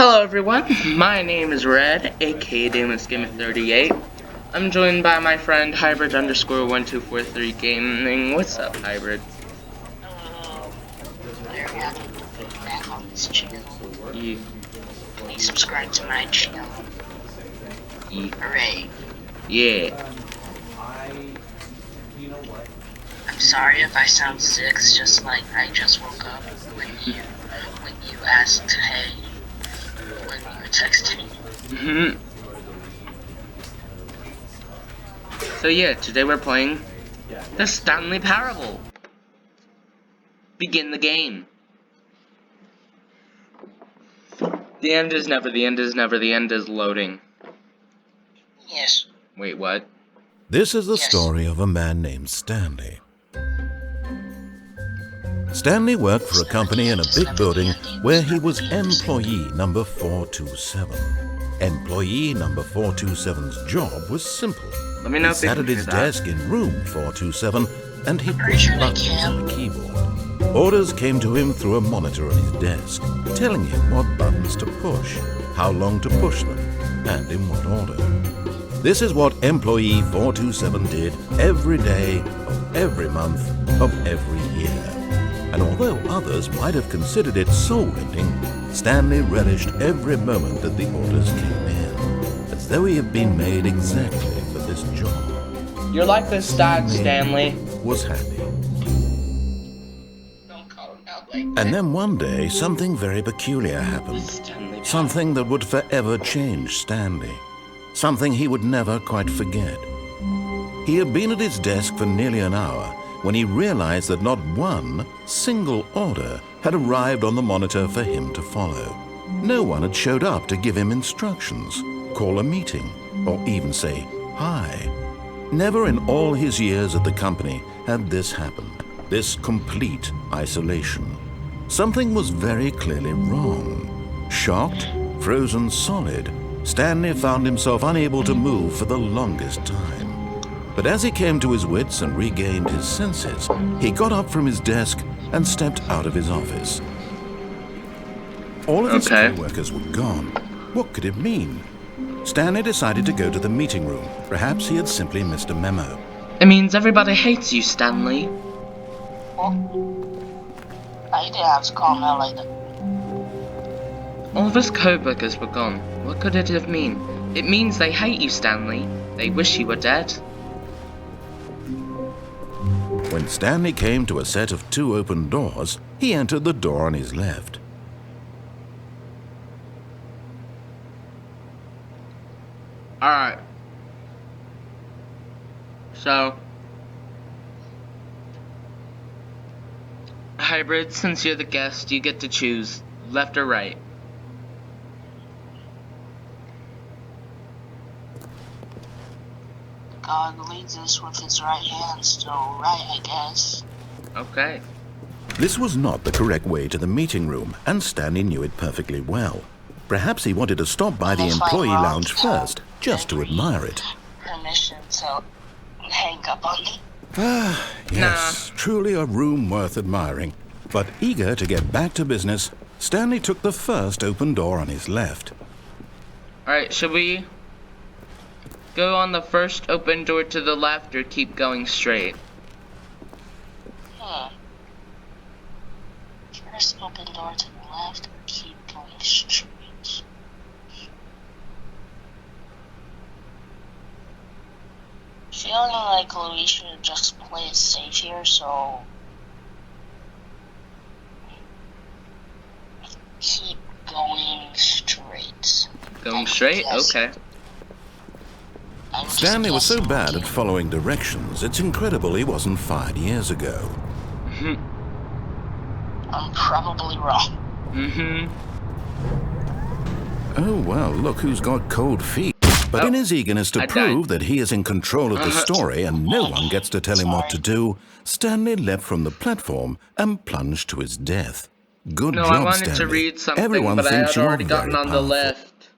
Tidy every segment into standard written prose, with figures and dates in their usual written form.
Hello everyone, my name is Red, aka DamonSgamer38. I'm joined by my friend Hybrid_1243 Gaming. What's up, Hybrid? Very happy to be back on this channel. Yeah. Please subscribe to my channel. Yeah. Hooray. Yeah. I'm sorry if I sound sick, it's just like I just woke up when you asked, hey, when you were texting. So yeah, today we're playing the Stanley Parable. Begin the game. The end is never, the end is never, the end is loading. Yes. Wait, what? This is the Yes. story of a man named Stanley. Stanley worked for a company in a big building where he was employee number 427. Employee number 427's job was simple. Let me know He if they sat can at hear his that. desk in room 427 and he Pretty pushed sure they buttons can. on a keyboard. Orders came to him through a monitor on his desk, telling him what buttons to push, how long to push them, and in what order. This is what employee 427 did every day of every month of every year. And although others might have considered it soul-rending, Stanley relished every moment that the orders came in, as though he had been made exactly for this job. You're like this dad, Stanley. Was happy. Don't call him out like And then one day, something very peculiar happened. Stanley. Something that would forever change Stanley. Something he would never quite forget. He had been at his desk for nearly an hour when he realized that not one single order had arrived on the monitor for him to follow. No one had showed up to give him instructions, call a meeting, or even say hi. Never in all his years at the company had this happened, this complete isolation. Something was very clearly wrong. Shocked, frozen solid, Stanley found himself unable to move for the longest time. But as he came to his wits and regained his senses, he got up from his desk and stepped out of his office. All of his Okay. co-workers were gone. What could it mean? Stanley decided to go to the meeting room. Perhaps he had simply missed a memo. It means everybody hates you, Stanley. well, I didn't have to call him out like that. All of his co-workers were gone. What could it have mean? It means they hate you, Stanley. They wish you were dead. When Stanley came to a set of 2 open doors, he entered the door on his left. Alright. So, Hybrid, since you're the guest, you get to choose left or right. God leads us with his right hand, so right, I guess. Okay. This was not the correct way to the meeting room, and Stanley knew it perfectly well. Perhaps he wanted to stop by the That's why employee Rob lounge first, just to admire it. Permission to hang up on me. Yes, truly a room worth admiring. But eager to get back to business, Stanley took the first open door on his left. Alright, should we go on the first open door to the left or keep going straight? First open door to the left, keep going straight. Feeling like we should just play it safe here, so keep going straight. Going straight? Yes. Okay. I'm just Stanley was so guessing. bad at following directions, it's incredible he wasn't fired years ago. I'm probably wrong. Oh, well, look who's got cold feet. But in his eagerness to I prove died. that he is in control of the story and no one gets to tell him what to do, Stanley leapt from the platform and plunged to his death. Good No, job, I wanted Stanley. to read something, Everyone but I thinks had you're already gotten very on the powerful. lift.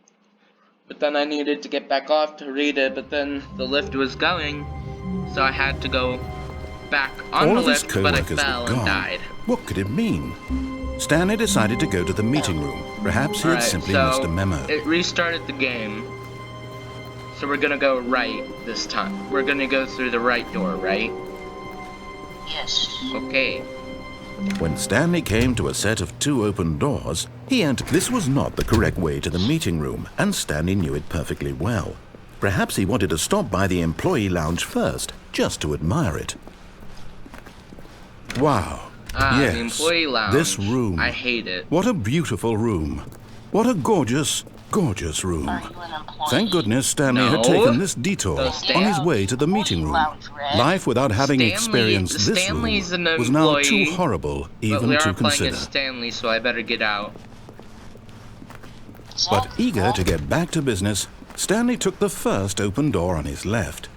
But then I needed to get back off to read it, but then the lift was going, so I had to go back on All the of his lift, but I co-workers fell were and gone. died. What could it mean? Stanley decided to go to the meeting room. Perhaps he had Alright, simply so missed a memo. it restarted the game. So we're gonna go right this time. We're gonna go through the right door, right? Yes. Okay. When Stanley came to a set of 2 open doors, he entered. This was not the correct way to the meeting room, and Stanley knew it perfectly well. Perhaps he wanted to stop by the employee lounge first, just to admire it. Wow. Yes, the employee lounge. this room. I hate it. What a beautiful room. What a gorgeous, gorgeous room. Are you an employee? Thank goodness Stanley had No. taken this detour So on his way to the meeting room. Lounge, Red. Life without having experienced this Stanley's room an was now too employee, horrible But even we to are playing consider. as Stanley, so I better get out. But eager to get back to business, Stanley took the first open door on his left.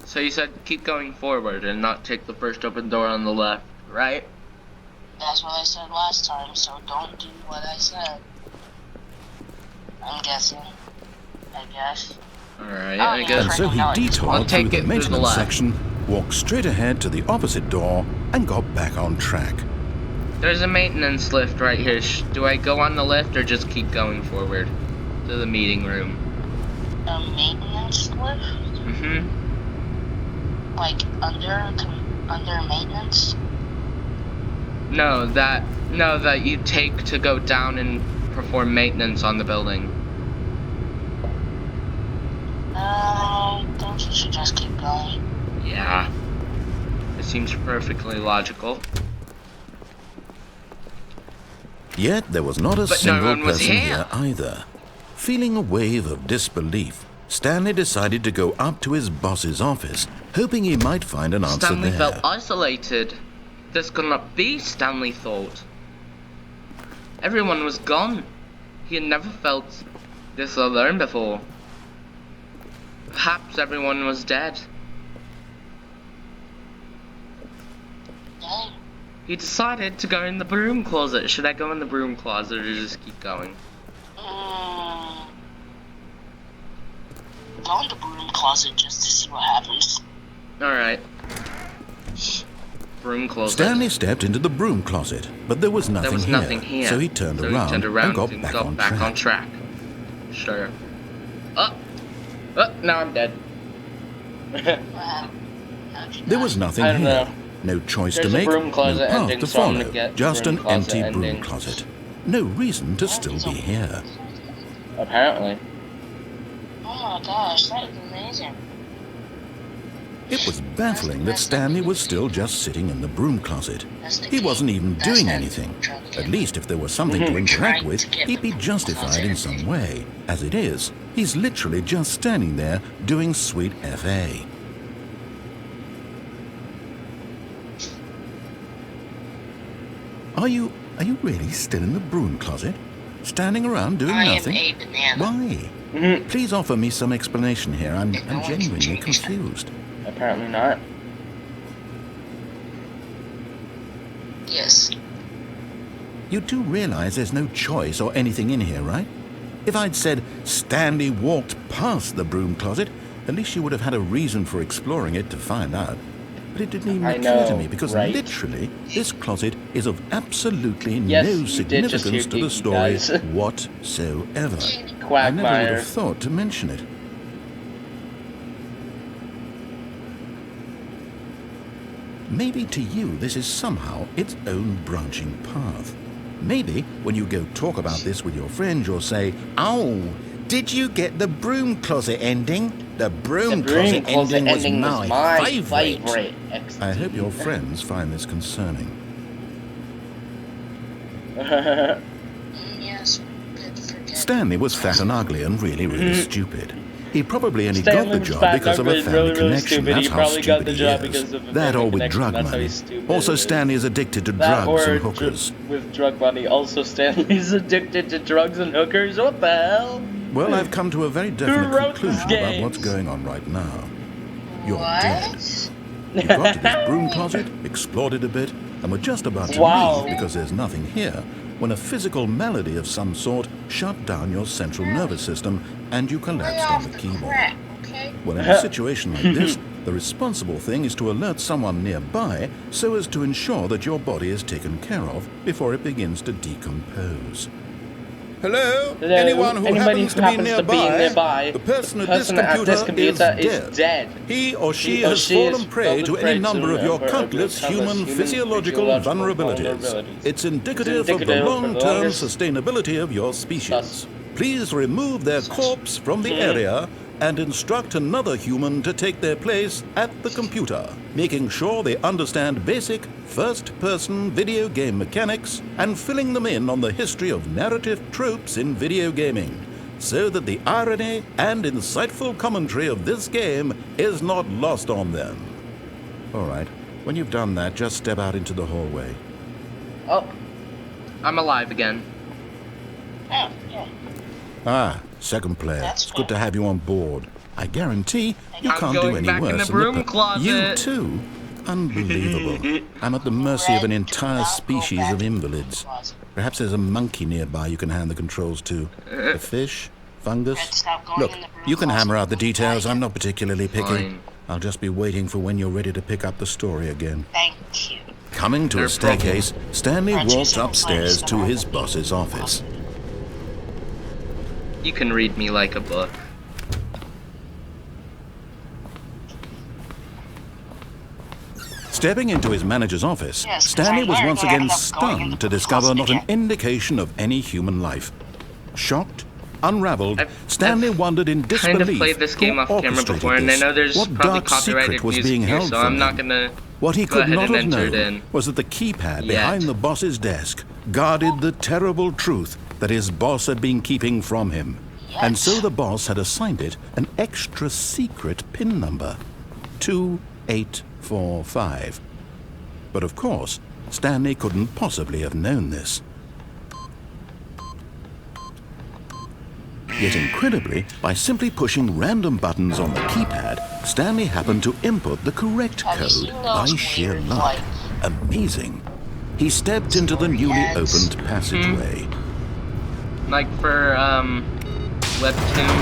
So you said keep going forward and not take the first open door on the left, right? That's what I said last time, so don't do what I said. I'm guessing. I guess. Alright, Oh, I yeah. guess. And so he I'll detoured take through it the through the maintenance left. section, walked straight ahead to the opposite door, and got back on track. There's a maintenance lift right here. Do I go on the lift or just keep going forward to the meeting room? A maintenance lift? Mm-hmm. Like under maintenance? No, that you take to go down and perform maintenance on the building. Don't you should just keep going? Yeah. It seems perfectly logical. Yet there was not a But no single one was person here. here either. Feeling a wave of disbelief, Stanley decided to go up to his boss's office, hoping he might find an answer Stanley there. felt isolated. This could not be, Stanley thought. Everyone was gone. He had never felt this alone before. Perhaps everyone was dead. Dang. He decided to go in the broom closet. Should I go in the broom closet or just keep going? Go in the broom closet just to see what happens. Alright. Broom closet. Stanley stepped into the broom closet, but there was nothing, There was nothing here. So he turned around and got back on track. Sure. Oh, now I'm dead. How'd you There die? was nothing I don't here. know. No choice There's to a make, broom no closet path ending, to so I'm gonna follow, get just broom an closet empty broom ending. closet. No reason to still be here. Apparently. Oh my gosh, that is amazing. It was baffling that Stanley was still just sitting in the broom closet. He wasn't even doing anything. At least if there was something to interact with, he'd be justified in some way. As it is, he's literally just standing there doing sweet FA. Are you really still in the broom closet? Standing around doing I nothing? am a banana. Why? Please offer me some explanation here. I'm genuinely confused. Apparently not. Yes. You do realize there's no choice or anything in here, right? If I'd said Stanley walked past the broom closet, at least you would have had a reason for exploring it to find out. But it didn't even I occur to know, me because right? literally this closet is of absolutely Yes, no you did just significance hear to the geeky, story guys. whatsoever. I never would Quagmire. have thought to mention it. Maybe to you this is somehow its own branching path. Maybe when you go talk about this with your friends, you'll say, "Oh, did you get the broom closet ending? The broom closet ending was my favorite." I hope your friends find this concerning. Yes, good forget. Stanley was fat and ugly and really stupid. He probably only Stanley got the was job fat and because of a ugly, family really connection. stupid. That's He how probably got stupid the he job is. because of a That family or with connection. drug That's how money. he's stupid. Also, Stanley is addicted to That drugs or and hookers. with drug money. Also, Stanley's addicted to drugs and hookers. What the hell? Well, I've come to a very definite wrote this conclusion about game? what's going on right now. You're What? dead. You got to this broom closet, explored it a bit, and were just about to Wow. leave because there's nothing here when a physical malady of some sort shut down your central nervous system and you collapsed on the keyboard. Crap, okay? Well, in a situation like this, The responsible thing is to alert someone nearby so as to ensure that your body is taken care of before it begins to decompose. Hello? Anyone who happens to be nearby? The person at this computer is dead. He or she has fallen prey to any number of your countless human physiological vulnerabilities. It's indicative of the long-term sustainability of your species. Please remove their corpse from the area and instruct another human to take their place at the computer, making sure they understand basic first-person video game mechanics and filling them in on the history of narrative tropes in video gaming, so that the irony and insightful commentary of this game is not lost on them. All right, when you've done that, just step out into the hallway. Oh, I'm alive again. Oh, yeah. Ah, second player. That's It's good to have you on board. I guarantee you can't do any back in worse the than broom closet. You too? Unbelievable. I'm at the mercy of an entire species of invalids. Perhaps there's a monkey nearby you can hand the controls to. A fish? Fungus? Look, you can hammer out the details. I'm not particularly picky. Fine. I'll just be waiting for when you're ready to pick up the story again. Thank you. Coming to No a staircase, Stanley walks upstairs to his boss's office. You can read me like a book. Stepping into his manager's office, Yes, Stanley was I once learned again I ended up going stunned into to the discover closet not an again. indication of any human life. Shocked, unraveled, I've Stanley wondered in disbelief Kind of played this game who off camera orchestrated before, and I this. know there's What probably dark copyrighted secret was music being here, held so from I'm not him? gonna What he go could ahead not and have enter it known in. was that the keypad Yet. behind the boss's desk guarded the terrible truth that his boss had been keeping from him. And so the boss had assigned it an extra secret PIN number, 2845. But of course, Stanley couldn't possibly have known this. Yet incredibly, by simply pushing random buttons on the keypad, Stanley happened to input the correct Have you code seen by those sheer weird, luck. Amazing. He stepped into the newly Yes. opened passageway. Like for Webtoon.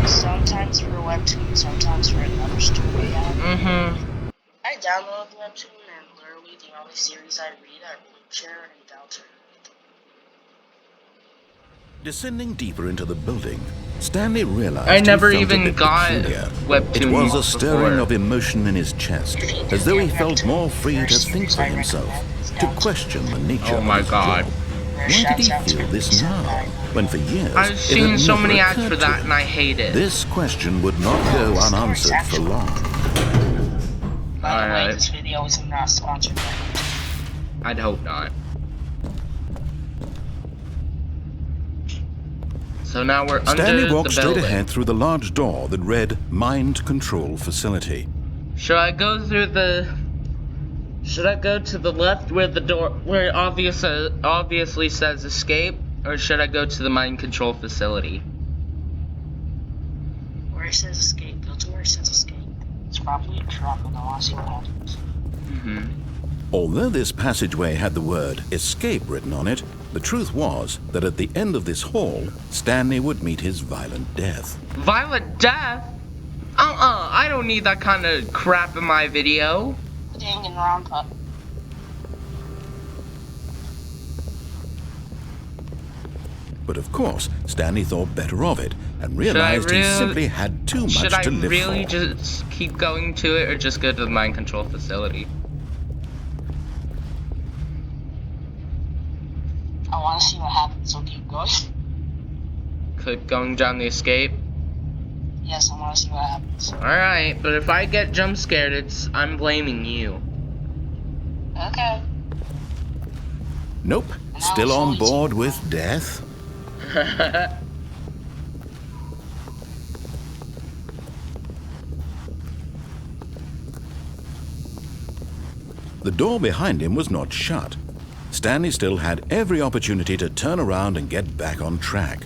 Sometimes for Webtoon, sometimes for another story. I downloaded Webtoon, and literally the only series I read are Bleacher and Doubter. Descending deeper into the building, Stanley realized I never he felt a even bit got peculiar. Webtoon It was a stirring before. of emotion in his chest, as though he felt more free to think for himself, to question the nature Oh my of his God. job. Why did he feel this now, when for years I've it seen had so never many ads occurred for to that, him? and I hate it. This question would not go unanswered for long. By the way, Alright. this video is not sponsored by I'd hope not. So now we're Stanley under walked the straight building. ahead through the large door that read Mind Control Facility. Should I go through the? Should I go to the left where the door, where it obviously says escape, or should I go to the mind control facility? where it says escape. Go to where it says escape. It's probably a trap, and I want to see what happens. Although this passageway had the word escape written on it, the truth was that at the end of this hall, Stanley would meet his violent death. Violent death? I don't need that kind of crap in my video. Dang and round pup. But of course, Stanley thought better of it and realized he simply had too much Should I to live really for. just keep going to it, or just go to the mind control facility? I want to see what happens, so keep going. Keep going down the escape. Yes, I want to see what happens. Alright, but if I get jump scared, I'm blaming you. Okay. Nope, still on board with death. The door behind him was not shut. Stanley still had every opportunity to turn around and get back on track.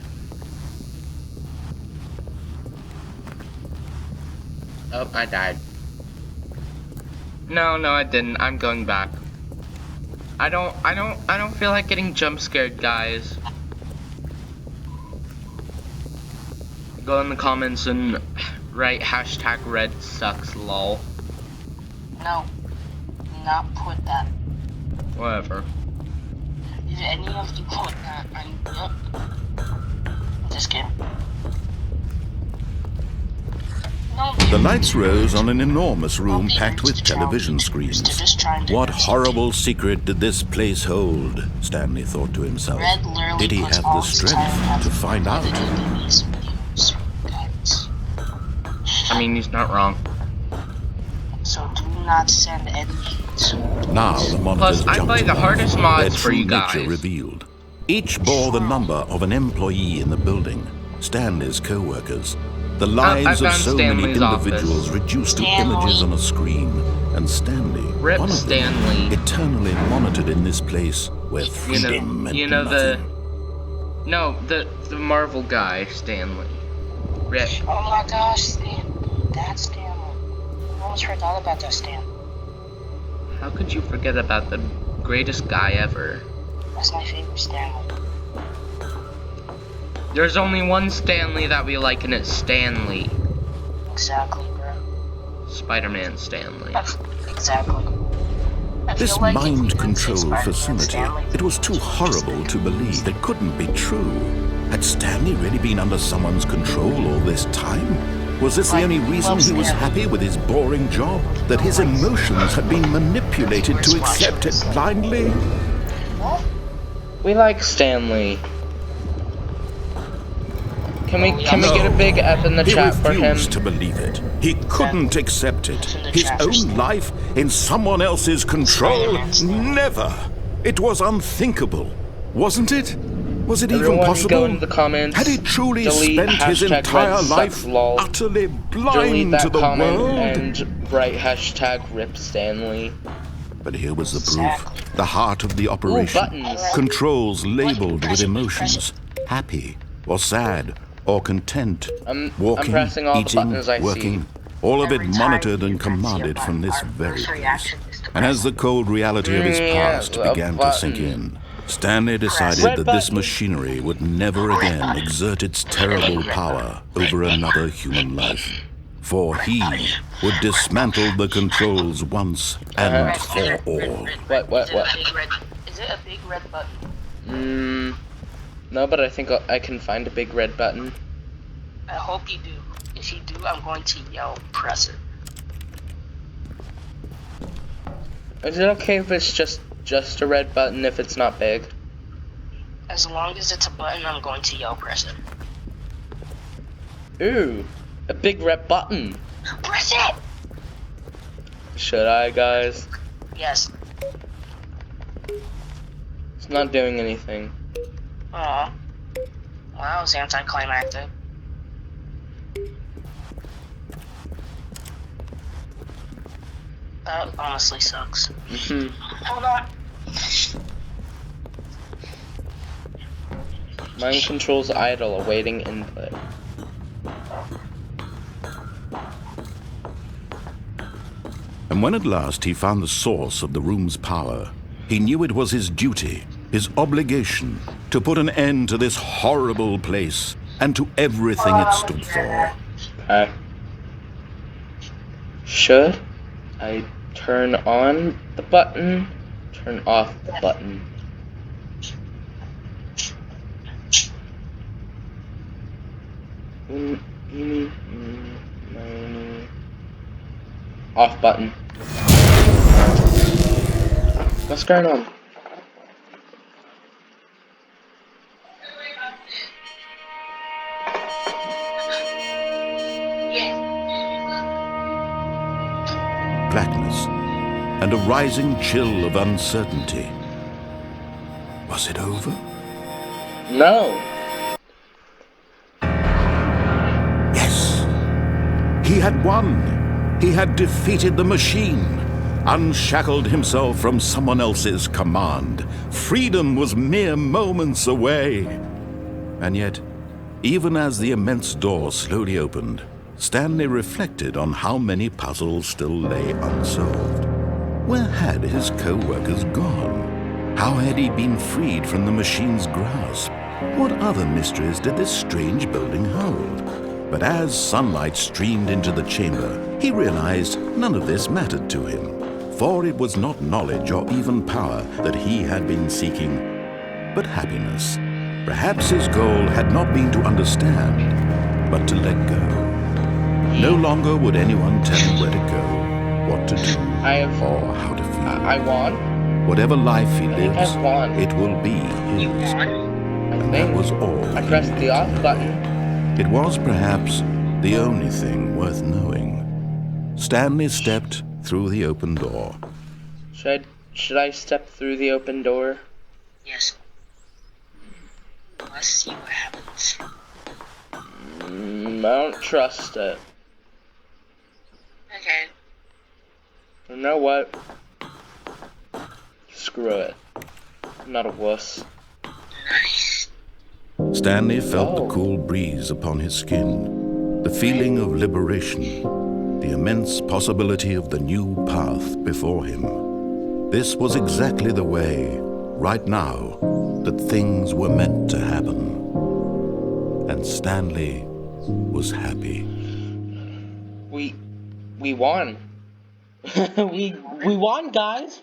Oh, I died. No, I didn't. I'm going back. I don't feel like getting jump scared, guys. Go in the comments and Right, hashtag red sucks, lol. No, do not put that. Whatever. Did any of you put that? Yep. Just kidding. No, The lights rose on an enormous room packed with television screens. What horrible secret did this place hold? Stanley thought to himself. Did he have the strength to find out? I mean, he's not wrong. So do not send any hits. Now the monitors Plus, I jumped play the to life, hardest mods their for true you nature guys. revealed. Each bore the number of an employee in the building, Stanley's co-workers. The lives I of found so many Stanley's individuals office. reduced to Stanley. images on a screen, and Stanley, Rip one of Stanley. them, eternally monitored in this place where freedom meant nothing. The Marvel guy, Stanley. Rip. Oh my gosh, Stan. That's Stanley. I almost forgot about that, Stan. How could you forget about the greatest guy ever? That's my favorite Stanley. There's only one Stanley that we like, and it's Stanley. Exactly, bro. Spider-Man Stanley. Exactly. I This feel like if we mind didn't say control Spider-Man facility, Stanley, it was too horrible to believe. It couldn't be true. Had Stanley really been under someone's control all this time? Was this the only reason he was happy with his boring job? That his emotions had been manipulated to accept it blindly? We like Stanley. Can we get a big F in the chat for him? He refused to believe it. He couldn't accept it. His own life in someone else's control? Never. It was unthinkable, wasn't it? Was it even Everyone possible? go in the comments. Had he truly delete spent his hashtag entire red life sucks, lol. utterly Delete blind that to the comment world? and write hashtag Rip Stanley. But here was the proof. The heart of the operation. buttons. Controls labeled with emotions. Happy or sad or content. I'm Walking, pressing all the eating, buttons I working. see. All of it Every time monitored you and press your commanded from this button, our very first place. reaction is to And as the cold reality of his Yeah, past a began to sink button. in, Stanley decided Red that this button. machinery would never again exert its terrible power over another human life. For he would dismantle the controls once and for all. What? Is it a big red button? No, but I think I can find a big red button. I hope you do. If you do, I'm going to yell, press it. Is it okay if it's just a red button if it's not big? As long as it's a button, I'm going to yell, press it. Ooh, a big red button. Press it! Should I, guys? Yes. It's not doing anything. Aw. Well, that was anticlimactic. That honestly sucks. Hold on. Mind controls idle, awaiting input. And when at last he found the source of the room's power, he knew it was his duty, his obligation, to put an end to this horrible place and to everything it stood for. Should I turn on the button? Turn off the button. Off button. What's going on? Blackness and a rising chill of uncertainty. Was it over? No. Yes. He had won. He had defeated the machine, unshackled himself from someone else's command. Freedom was mere moments away. And yet, even as the immense door slowly opened, Stanley reflected on how many puzzles still lay unsolved. Where had his co-workers gone? How had he been freed from the machine's grasp? What other mysteries did this strange building hold? But as sunlight streamed into the chamber, he realized none of this mattered to him, for it was not knowledge or even power that he had been seeking, but happiness. Perhaps his goal had not been to understand, but to let go. No longer would anyone tell him where to go, what to do, or how to feel. I won. Whatever life he lives, I've won. it will be You his. won? And that was all. I he pressed the needed off to know. button. It was perhaps the only thing worth knowing. Stanley stepped through the open door. Should I step through the open door? Yes. Let's see what happens. I don't trust it. Okay. You know what? Screw it. I'm not a wuss. Nice. Stanley felt Oh. the cool breeze upon his skin, the feeling of liberation, the immense possibility of the new path before him. This was exactly the way, right now, that things were meant to happen. And Stanley was happy. We won. we won, guys.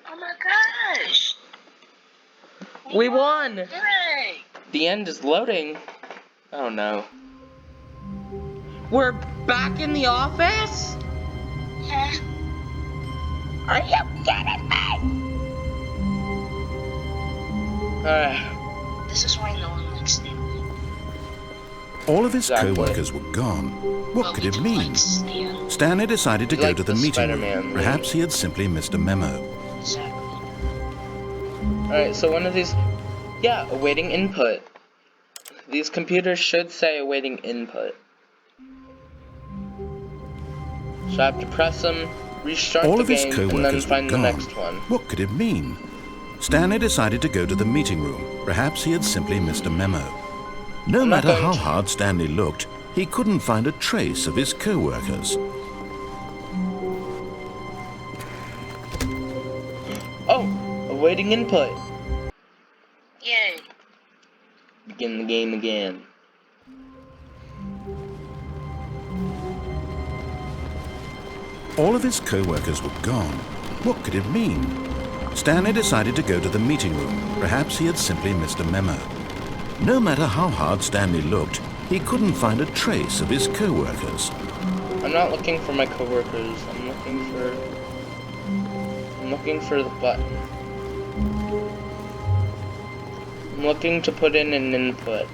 Oh my gosh. We won. Hooray. The end is loading. Oh no. We're back in the office? Yeah. Are you kidding me? This is why no one likes Stanley. All of his Exactly. co-workers were gone. What could it Nobody mean? likes Stan. Stanley decided to He go liked to the the meeting Spider-Man room. meme. Perhaps he had simply missed a memo. Exactly. Alright, so one of these... Yeah, awaiting input. These computers should say awaiting input. So I have to press them, restart All the of his game, and then co-workers were find the gone. next one. What could it mean? Stanley decided to go to the meeting room. Perhaps he had simply missed a memo. No I'm not matter going how to- hard Stanley looked, he couldn't find a trace of his co-workers. Oh! Awaiting input. Yay. Begin the game again. All of his co-workers were gone. What could it mean? Stanley decided to go to the meeting room. Perhaps he had simply missed a memo. No matter how hard Stanley looked, he couldn't find a trace of his co-workers. I'm not looking for my coworkers. I'm looking for the button. I'm looking to put in an input.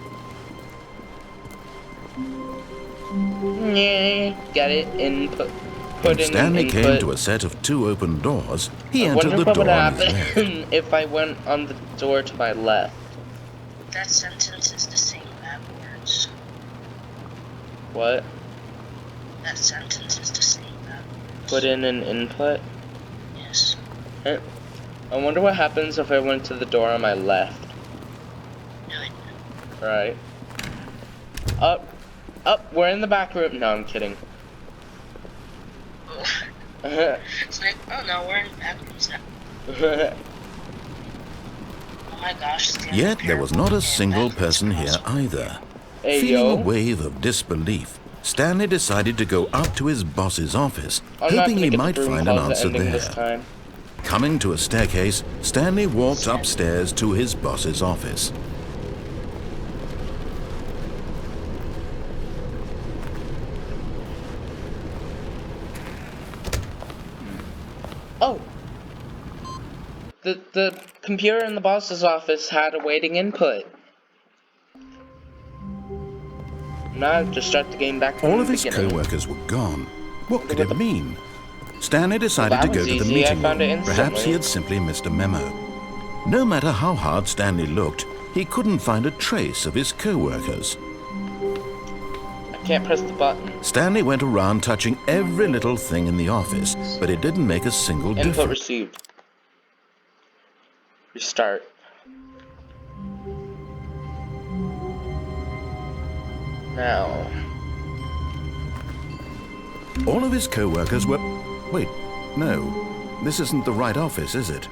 Yay, got it. Input. When Put in Stanley an came input. to a set of 2 open doors, he I entered wonder the what would door on his left. happen if I went on the door to my left. That sentence is the same backwards. What? That sentence is the same backwards. Put in an input? Yes. I wonder what happens if I went to the door on my left. Do it. Right. Up. We're in the back room. No, I'm kidding. It's like, oh no, we're in bathrooms now. Oh my gosh. Stanley Yet there was not a Parable single and person here bathrooms either. Hey, Feeling yo. a wave of disbelief, Stanley decided to go up to his boss's office, I'm not hoping gonna he get might the broom find an closet answer ending this there. time. Coming to a staircase, Stanley walked upstairs to his boss's office. Oh! The computer in the boss's office had awaiting input. Now I have to start the game back from All the of his beginning. co-workers were gone. What could What it the- mean? Stanley decided Well, to that go was to the easy. I meeting found it room. Perhaps instantly. he had simply missed a memo. No matter how hard Stanley looked, he couldn't find a trace of his co-workers. I can't press the button. Stanley went around touching every little thing in the office, but it didn't make a single Input difference. received. Restart. Now. All of his co-workers were... Wait, no. This isn't the right office, is it?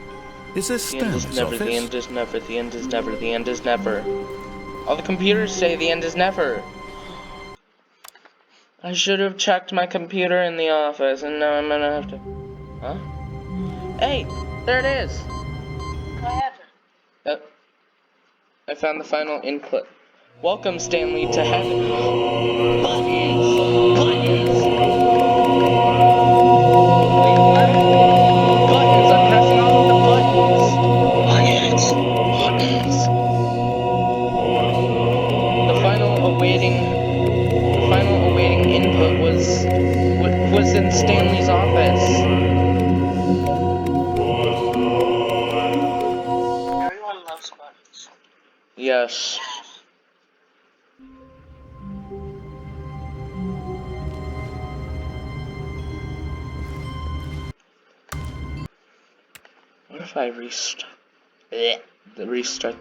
Is this The end is Stanley's never, office? the end is never, the end is never, the end is never. All the computers say the end is never. I should have checked my computer in the office, and now I'm gonna have to... Huh? Hey! There it is! What happened? I found the final input. Welcome, Stanley, to heaven. Buttons! Buttons! Wait, what? Buttons! I'm pressing all of the buttons! Buttons. Buttons! The final awaiting input was in Stanley's office. Everyone loves buttons. Yes. What if I restart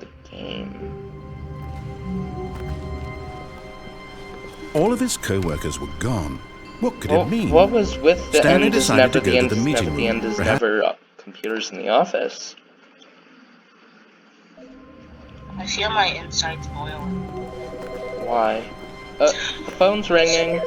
the game? All of his co-workers were gone. What could it mean? What was with the Stanley end is decided never to go the to end the is meeting never the room. end is Perhaps- never computers in the office. I feel my insides boiling. Why? The phone's ringing.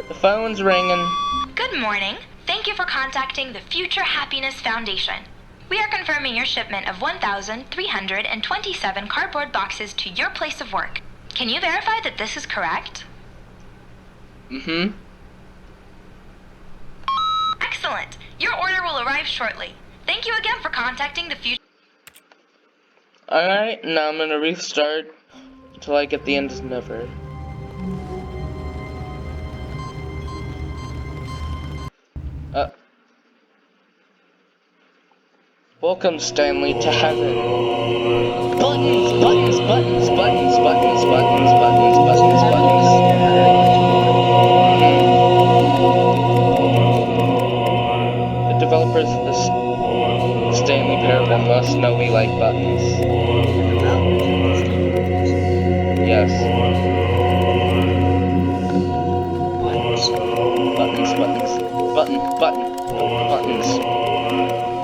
The phone's ringing. Good morning. Thank you for contacting the Future Happiness Foundation. We are confirming your shipment of 1,327 cardboard boxes to your place of work. Can you verify that this is correct? Mm-hmm. Excellent. Your order will arrive shortly. Thank you again for contacting the Future... Alright, now I'm gonna restart until I get the end is never. Welcome, Stanley, to heaven. Buttons, buttons, buttons, buttons, buttons, buttons, buttons, buttons, buttons. The developers of the Stanley Parable must know we like buttons. Yes. Buttons, buttons, buttons.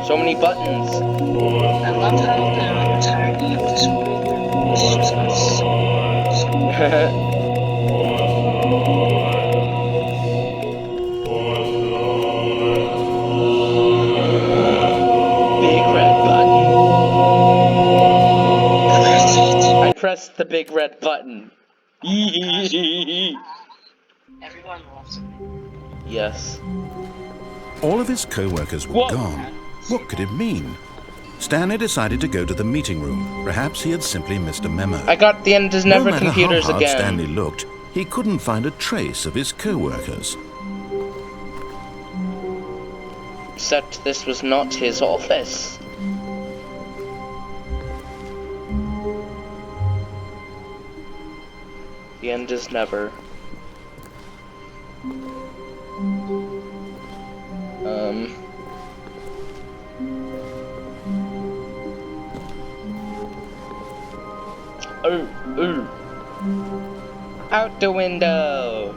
So many buttons. I love how the entirety of this movie is just us. Big red button. I pressed the big red button. Everyone loves it. Yes. All of his co-workers were Whoa. gone. What could it mean? Stanley decided to go to the meeting room. Perhaps he had simply missed a memo. I got the end is No never matter computers how hard again. Stanley looked, he couldn't find a trace of his co-workers. Except this was not his office. The end is never. Out the window.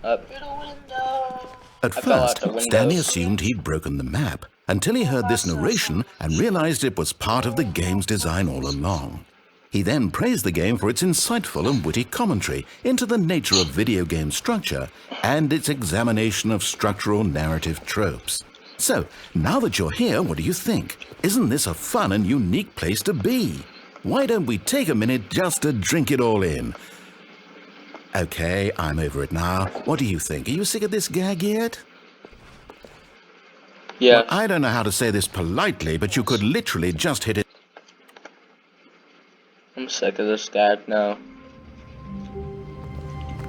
Up. Through the window. At I fell out first, the windows. Stanley assumed he'd broken the map, until he heard this narration and realized it was part of the game's design all along. He then praised the game for its insightful and witty commentary into the nature of video game structure and its examination of structural narrative tropes. So, now that you're here, what do you think? Isn't this a fun and unique place to be? Why don't we take a minute just to drink it all in? Okay, I'm over it now. What do you think? Are you sick of this gag yet? Yeah. Well, I don't know how to say this politely, but you could literally just hit it. I'm sick of this gag now.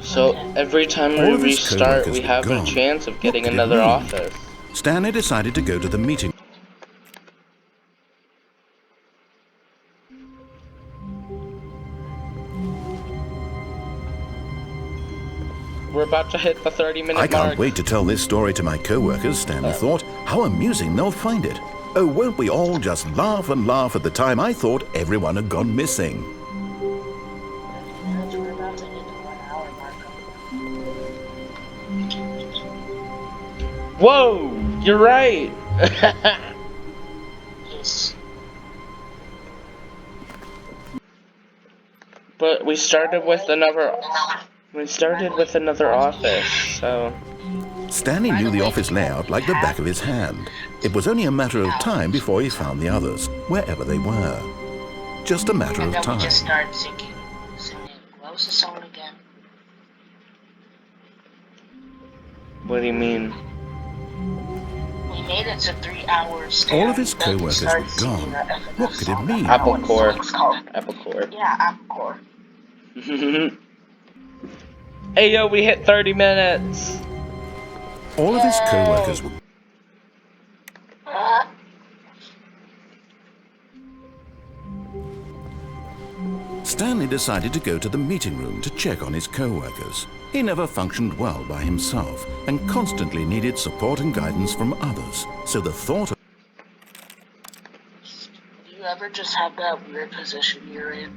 So every time All we of his restart, co-workers we were have gone. a chance of What getting could it another mean? office. Stanley decided to go to the meeting. We're about to hit the 30-minute I can't mark. wait to tell this story to my co-workers, Stanley thought. How amusing they'll find it. Oh, won't we all just laugh and laugh at the time I thought everyone had gone missing? We're about to hit the 1 hour mark. Whoa! You're right! Yes. But we started with another... We started with another office, so... Stanley knew the office layout like the back of his hand. It was only a matter of time before he found the others, wherever they were. Just a matter of And then time. we just started singing. What was the song again? What do you mean? We made it to 3 hours. All of his and then we co-workers started were singing gone. the FNF What could it song. mean? Apple What Core. it's called? Apple Core. Yeah, Apple Core. Hey yo, we hit 30 minutes! All of his co-workers were... Stanley decided to go to the meeting room to check on his co-workers. He never functioned well by himself and constantly needed support and guidance from others. So the thought of... Do you ever just have that weird position you're in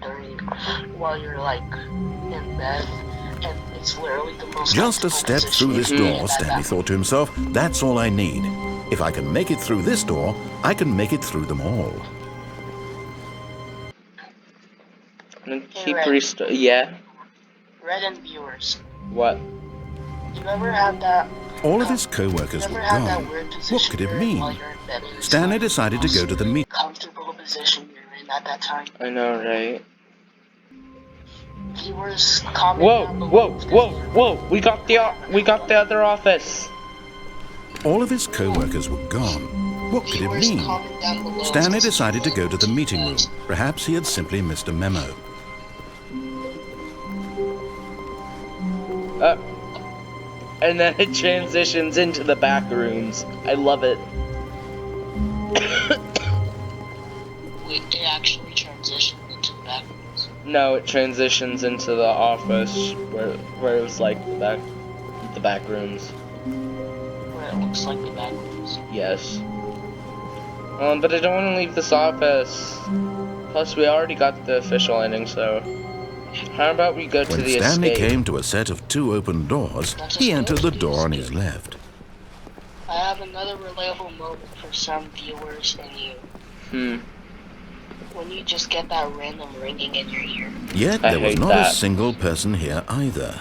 while you're like in bed, and it's literally the most Just a comfortable step through this position you can be door, in Stanley that thought to himself, that's all I need. If I can make it through this door, I can make it through them all. Yeah? Reddit viewers, What? do you ever have that? All of his co-workers were gone. What could it mean? Stanley decided to go to the meeting. Comfortable position you're in at that time. I know, right? Viewers, comment Whoa, down below whoa, if whoa, you're- whoa! We got the other office. All of his co-workers were gone. What could it Viewers, mean? comment down below if Stanley this is decided to go to the meeting room. because Perhaps he had simply missed a memo. And then it transitions into the back rooms. I love it. Wait, it actually transitioned into the back rooms. No, it transitions into the office where it was like the back rooms. Where it looks like the back rooms. Yes. But I don't want to leave this office. Plus, we already got the official ending, so how about we go to When the Stanley escape? came to a set of 2 open doors, he entered the door on his left. I have another reliable moment for some viewers and you. When you just get that random ringing in your ear. Yet I there was hate not that. a single person here either.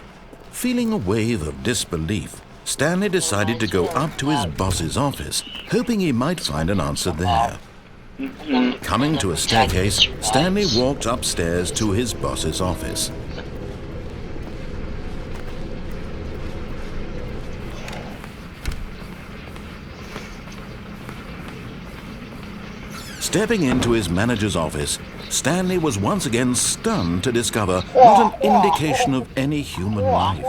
Feeling a wave of disbelief, Stanley decided to go up to his boss's office, hoping he might find an answer there. Coming to a staircase, Stanley walked upstairs to his boss's office. Stepping into his manager's office, Stanley was once again stunned to discover not an indication of any human life.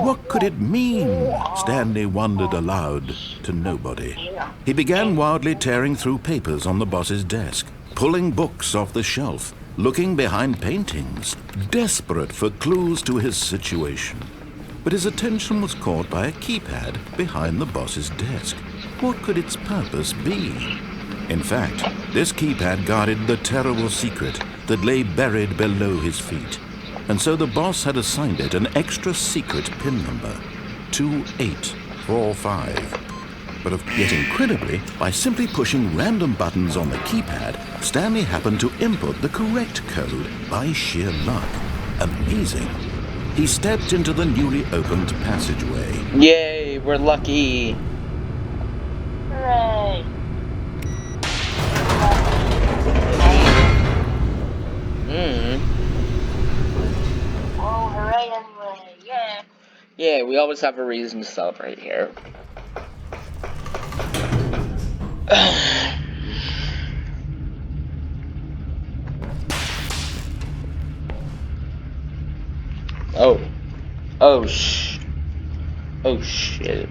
What could it mean? Stanley wondered aloud to nobody. He began wildly tearing through papers on the boss's desk, pulling books off the shelf, looking behind paintings, desperate for clues to his situation. But his attention was caught by a keypad behind the boss's desk. What could its purpose be? In fact, this keypad guarded the terrible secret that lay buried below his feet. And so the boss had assigned it an extra secret PIN number, 2845. But yet incredibly, by simply pushing random buttons on the keypad, Stanley happened to input the correct code by sheer luck. Amazing. He stepped into the newly opened passageway. Yay, we're lucky. Hooray! Oh, hooray anyway, yeah! Yeah, we always have a reason to celebrate here. Oh shit.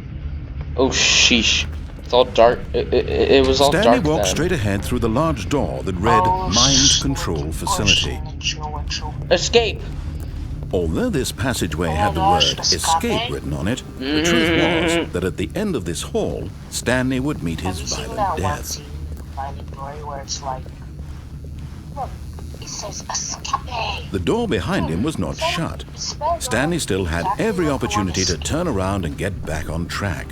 Oh sheesh. It's all dark. It was all Stanley dark walked then. straight ahead through the large door that read Mind Control Facility. Escape! Although this passageway had the word escape written on it, the truth was that at the end of this hall, Stanley would meet his violent death. Where it's like, look, it says escape. The door behind him was not shut. Stanley still had every opportunity to turn around and get back on track.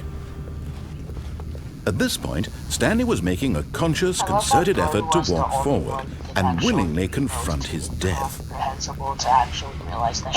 At this point, Stanley was making a conscious, concerted effort to walk forward, and willingly confront his death. Comprehensible to actually realize that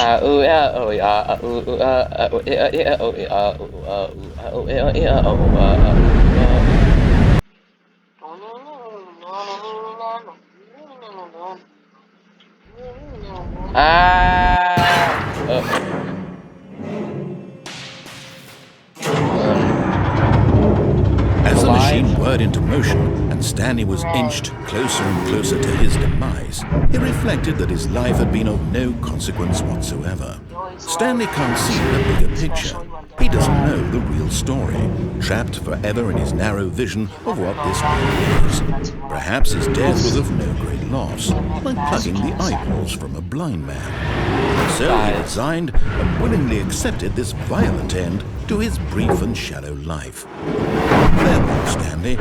As the machine whirred into motion and Stanley was inched closer and closer to his demise, he reflected that his life had been of no consequence whatsoever. Stanley can't see the bigger picture. He doesn't know the real story, trapped forever in his narrow vision of what this world is. Perhaps his death was of no great loss, like plugging the eyeballs from a blind man. So he resigned and willingly accepted this violent end to his brief and shallow life. Farewell, Stanley.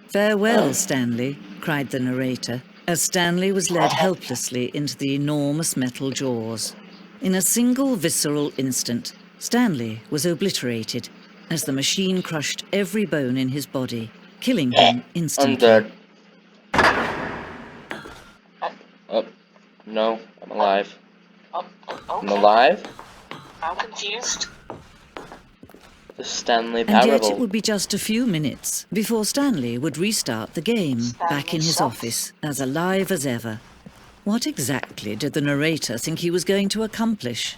Farewell, Stanley, cried the narrator, as Stanley was led helplessly into the enormous metal jaws. In a single visceral instant, Stanley was obliterated as the machine crushed every bone in his body, killing him instantly. I'm dead. Oh, no, I'm alive. Okay. I'm alive? I'm confused. The Stanley And yet Parable. it would be just a few minutes before Stanley would restart the game, back in his office, as alive as ever. What exactly did the narrator think he was going to accomplish?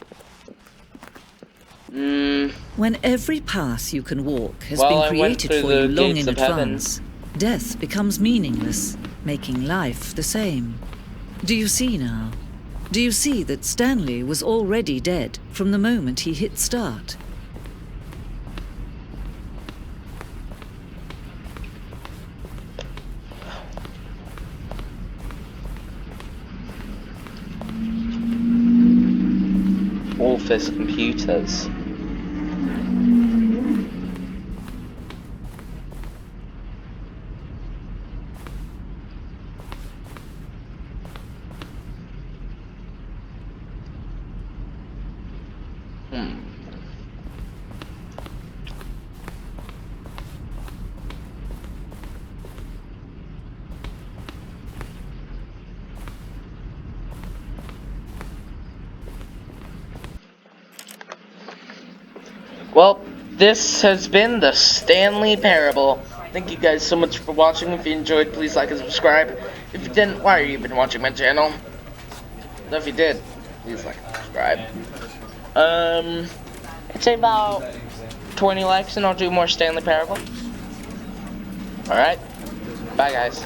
When every path you can walk has been created for you long in advance, death becomes meaningless, making life the same. Do you see now? Do you see that Stanley was already dead from the moment he hit start? Office computers. Well, this has been the Stanley Parable. Thank you guys so much for watching. If you enjoyed, please like and subscribe. If you didn't, why are you even watching my channel? So if you did, please like and subscribe. I'd say about 20 likes and I'll do more Stanley Parable. Alright, bye guys.